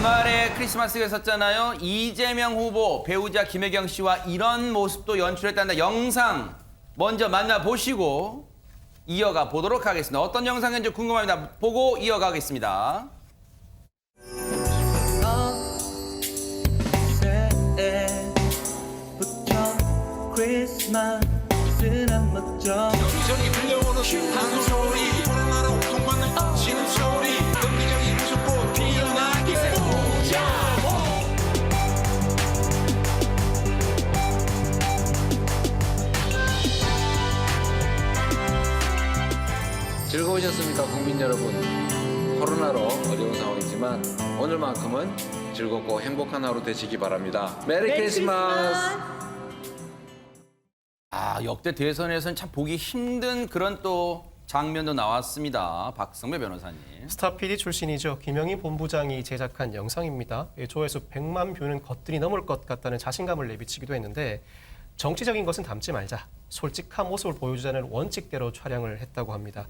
주말에 크리스마스가 있었잖아요. 이재명 후보, 배우자 김혜경 씨와 이런 모습도 연출했다는 영상 먼저 만나보시고 이어가 보도록 하겠습니다. 어떤 영상인지 궁금합니다. 보고 이어가겠습니다. 크리스마스는 멋져 여기저기 들려오는 한국 소리 코로나로 고통받는 신음소리 경기장이 무섭고 피어나게 즐거우셨습니까, 국민 여러분? 코로나로 어려운 상황이지만 오늘만큼은 즐겁고 행복한 하루 되시기 바랍니다. 메리 크리스마스! 역대 대선에서는 참 보기 힘든 그런 또 장면도 나왔습니다. 박성배 변호사님. 스타 PD 출신이죠. 김영희 본부장이 제작한 영상입니다. 조회수 100만 뷰는 거뜬히 넘을 것 같다는 자신감을 내비치기도 했는데 정치적인 것은 담지 말자. 솔직한 모습을 보여주자는 원칙대로 촬영을 했다고 합니다.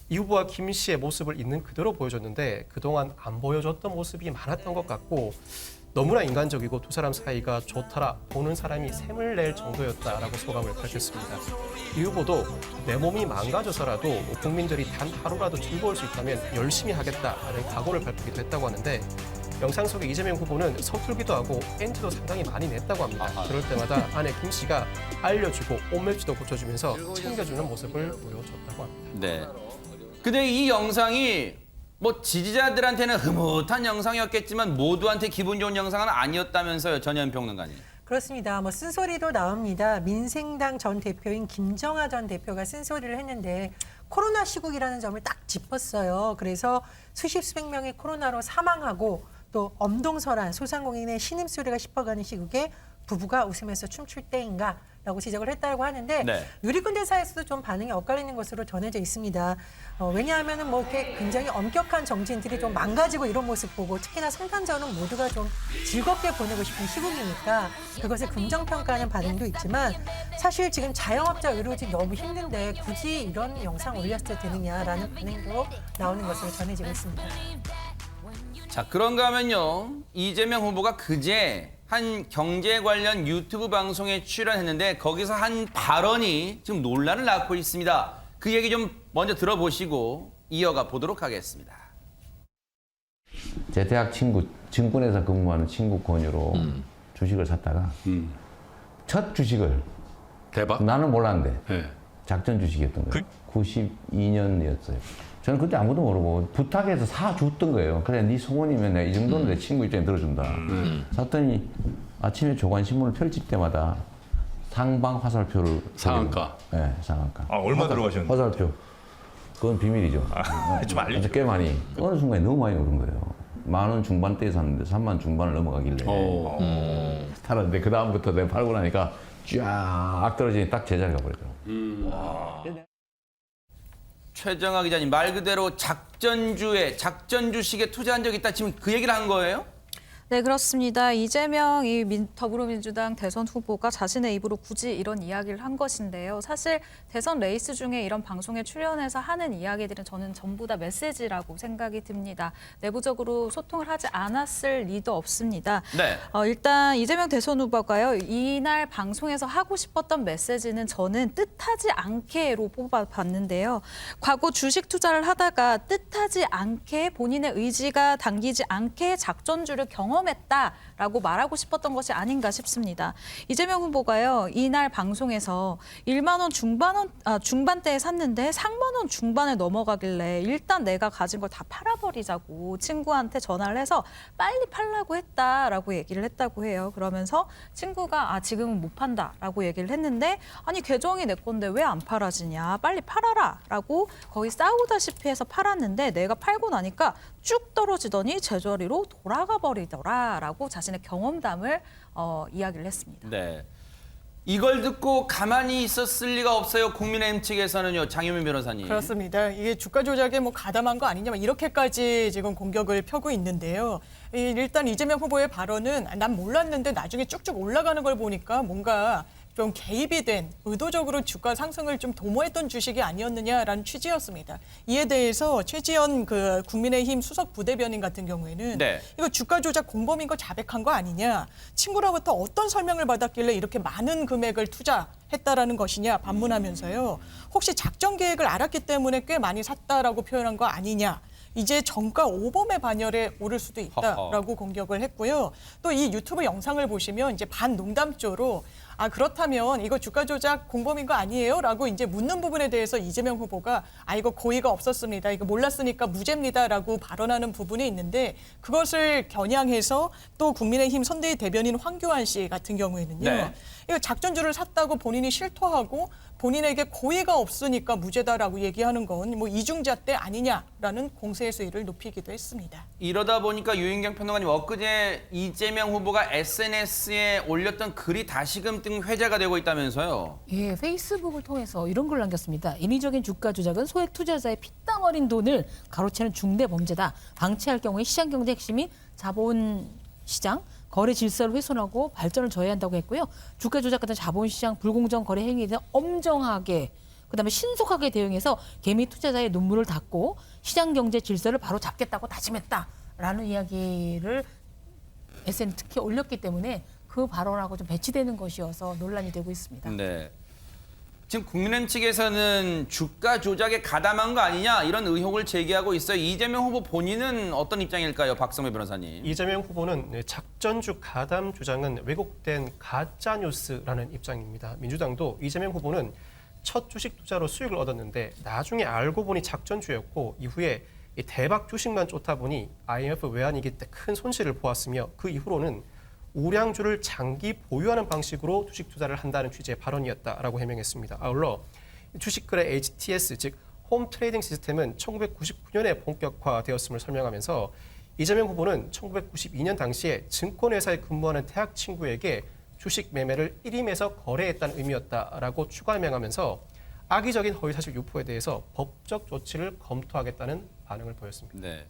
이 후보와 김 씨의 모습을 있는 그대로 보여줬는데 그동안 안 보여줬던 모습이 많았던 것 같고 너무나 인간적이고 두 사람 사이가 좋더라 보는 사람이 샘을 낼 정도였다라고 소감을 밝혔습니다. 이 후보도 내 몸이 망가져서라도 국민들이 단 하루라도 즐거울 수 있다면 열심히 하겠다라는 각오를 밝히기도 했다고 하는데 영상 속의 이재명 후보는 서툴기도 하고 멘트도 상당히 많이 냈다고 합니다. 그럴 때마다 아내 김 씨가 알려주고 옷맵지도 고쳐주면서 챙겨주는 모습을 보여줬다고 합니다. 네. 근데 이 영상이 뭐 지지자들한테는 흐뭇한 영상이었겠지만 모두한테 기분 좋은 영상은 아니었다면서요, 전현 평론가님. 그렇습니다. 뭐 쓴소리도 나옵니다. 민생당 전 대표인 김정하 전 대표가 쓴소리를 했는데 코로나 시국이라는 점을 딱 짚었어요. 그래서 수십 명이 코로나로 사망하고 또 엄동설한 소상공인의 신음소리가 씹어가는 시국에 부부가 웃으면서 춤출 때인가 라고 지적을 했다고 하는데 네. 누리꾼 대사에서도 좀 반응이 엇갈리는 것으로 전해져 있습니다. 왜냐하면 뭐 이렇게 굉장히 엄격한 정치인들이 좀 망가지고 이런 모습 보고 특히나 성탄절은 모두가 좀 즐겁게 보내고 싶은 시국이니까 그것을 긍정평가하는 반응도 있지만 사실 지금 자영업자 의료진 너무 힘든데 굳이 이런 영상 올렸을 되느냐라는 반응도 나오는 것으로 전해지고 있습니다. 자, 그런가 하면요. 이재명 후보가 그제 한 경제 관련 유튜브 방송에 출연했는데 거기서 한 발언이 지금 논란을 낳고 있습니다. 그 얘기 좀 먼저 들어보시고 이어가 보도록 하겠습니다. 제 대학 친구, 증권회사 근무하는 친구 권유로 주식을 샀다가 첫 주식을 대박? 나는 몰랐는데 네. 작전 주식이었던 거예요. 92년이었어요. 저는 그때 아무도 모르고 부탁해서 사줬던 거예요. 그래, 네 소원이면 내가 이 정도는 내 친구 입장에 들어준다. 샀더니 아침에 조간신문을 펼칠 때마다 상방 화살표를 상한가? 네, 상한가. 얼마 들어가셨는데? 화살표. 그건 비밀이죠. 좀 알려줘. 꽤 많이. 어느 순간에 너무 많이 오른 거예요. 10,000원 중반대에 샀는데 30,000 중반을 넘어가길래 살았는데 그 다음부터 내가 팔고 나니까 쫙 떨어지니 딱 제자리가 버리더라고요. 최정아 기자님, 말 그대로 작전 주식에 투자한 적 있다. 지금 그 얘기를 한 거예요? 네, 그렇습니다. 이재명 더불어민주당 대선 후보가 자신의 입으로 굳이 이런 이야기를 한 것인데요. 사실 대선 레이스 중에 이런 방송에 출연해서 하는 이야기들은 저는 전부 다 메시지라고 생각이 듭니다. 내부적으로 소통을 하지 않았을 리도 없습니다. 네. 일단 이재명 대선 후보가요. 이날 방송에서 하고 싶었던 메시지는 저는 뜻하지 않게로 뽑아봤는데요. 과거 주식 투자를 하다가 뜻하지 않게 본인의 의지가 당기지 않게 작전주를 경험했다라고 말하고 싶었던 것이 아닌가 싶습니다. 이재명 후보가요. 이날 방송에서 1만 원 중반대에 샀는데 3만 원 중반에 넘어가길래 일단 내가 가진 걸 다 팔아버리자고 친구한테 전화를 해서 빨리 팔라고 했다라고 얘기를 했다고 해요. 그러면서 친구가 지금은 못 판다라고 얘기를 했는데 아니 계정이 내 건데 왜 안 팔아지냐 빨리 팔아라라고 거의 싸우다시피 해서 팔았는데 내가 팔고 나니까 쭉 떨어지더니 제자리로 돌아가 버리더라라고 자신의 경험담을 이야기를 했습니다. 네. 이걸 듣고 가만히 있었을 리가 없어요. 국민의힘 측에서는요. 장효민 변호사님. 그렇습니다. 이게 주가 조작에 뭐 가담한 거 아니냐 이렇게까지 지금 공격을 펴고 있는데요. 일단 이재명 후보의 발언은 난 몰랐는데 나중에 쭉쭉 올라가는 걸 보니까 뭔가 좀 개입이 된 의도적으로 주가 상승을 좀 도모했던 주식이 아니었느냐라는 취지였습니다. 이에 대해서 최지연 그 국민의힘 수석 부대변인 같은 경우에는 네. 이거 주가 조작 공범인 거 자백한 거 아니냐, 친구로부터 어떤 설명을 받았길래 이렇게 많은 금액을 투자했다라는 것이냐 반문하면서요. 혹시 작전 계획을 알았기 때문에 꽤 많이 샀다라고 표현한 거 아니냐. 이제 정가 오범의 반열에 오를 수도 있다라고 공격을 했고요. 또 이 유튜브 영상을 보시면 이제 반농담조로 아 그렇다면 이거 주가 조작 공범인 거 아니에요?라고 이제 묻는 부분에 대해서 이재명 후보가 아 이거 고의가 없었습니다. 이거 몰랐으니까 무죄입니다라고 발언하는 부분이 있는데 그것을 겨냥해서 또 국민의힘 선대위 대변인 황교안 씨 같은 경우에는요. 네. 이거 작전주를 샀다고 본인이 실토하고 본인에게 고의가 없으니까 무죄다라고 얘기하는 건 뭐 이중잣대 아니냐라는 공세의 수위를 높이기도 했습니다. 이러다 보니까 유인경 평론가님 엊그제 이재명 후보가 SNS에 올렸던 글이 다시금 등 회자가 되고 있다면서요. 예, 페이스북을 통해서 이런 걸 남겼습니다. 인위적인 주가 조작은 소액 투자자의 피땀 어린 돈을 가로채는 중대 범죄다. 방치할 경우에 시장 경제 핵심인 자본시장, 거래 질서를 훼손하고 발전을 저해한다고 했고요. 주가 조작 같은 자본시장 불공정 거래 행위에 대해 엄정하게 그다음에 신속하게 대응해서 개미 투자자의 눈물을 닦고 시장 경제 질서를 바로 잡겠다고 다짐했다라는 이야기를 SN 특히 올렸기 때문에 그 발언하고 좀 배치되는 것이어서 논란이 되고 있습니다. 네. 지금 국민의힘 측에서는 주가 조작에 가담한 거 아니냐 이런 의혹을 제기하고 있어요. 이재명 후보 본인은 어떤 입장일까요, 박성배 변호사님? 이재명 후보는 작전주 가담 주장은 왜곡된 가짜 뉴스라는 입장입니다. 민주당도 이재명 후보는 첫 주식 투자로 수익을 얻었는데 나중에 알고 보니 작전주였고 이후에 이 대박 주식만 쫓다 보니 IMF 외환위기 때 큰 손실을 보았으며 그 이후로는 우량주를 장기 보유하는 방식으로 주식 투자를 한다는 취지의 발언이었다라고 해명했습니다. 아울러 주식거래 HTS 즉 홈 트레이딩 시스템은 1999년에 본격화되었음을 설명하면서 이재명 후보는 1992년 당시에 증권회사에 근무하는 대학 친구에게 주식 매매를 일임해서 거래했다는 의미였다라고 추가 해명하면서 악의적인 허위사실 유포에 대해서 법적 조치를 검토하겠다는 반응을 보였습니다. 네.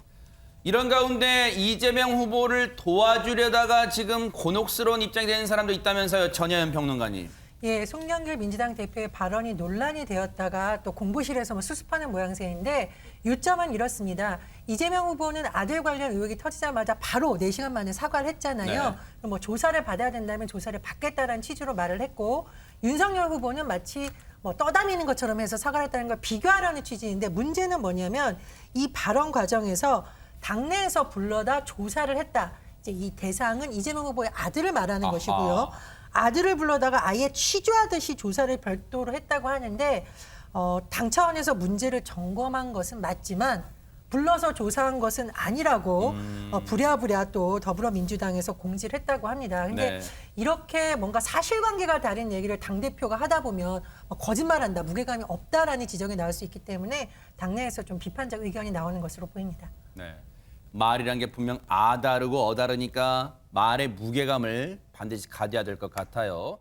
이런 가운데 이재명 후보를 도와주려다가 지금 곤혹스러운 입장이 되는 사람도 있다면서요, 전혜연 평론가님. 예, 송영길 민주당 대표의 발언이 논란이 되었다가 또 공보실에서 뭐 수습하는 모양새인데 요점은 이렇습니다. 이재명 후보는 아들 관련 의혹이 터지자마자 바로 4시간 만에 사과를 했잖아요. 네. 뭐 조사를 받아야 된다면 조사를 받겠다라는 취지로 말을 했고 윤석열 후보는 마치 뭐 떠다니는 것처럼 해서 사과를 했다는 걸 비교하려는 취지인데 문제는 뭐냐면 이 발언 과정에서 당내에서 불러다 조사를 했다. 이제 이 대상은 이재명 후보의 아들을 말하는 아하. 것이고요. 아들을 불러다가 아예 취조하듯이 조사를 별도로 했다고 하는데 당 차원에서 문제를 점검한 것은 맞지만 불러서 조사한 것은 아니라고 부랴부랴 또 더불어민주당에서 공지를 했다고 합니다. 근데 네. 이렇게 뭔가 사실관계가 다른 얘기를 당대표가 하다 보면 거짓말한다, 무게감이 없다라는 지적이 나올 수 있기 때문에 당내에서 좀 비판적 의견이 나오는 것으로 보입니다. 네. 말이란 게 분명 아다르고 어다르니까 말의 무게감을 반드시 가져야 될 것 같아요.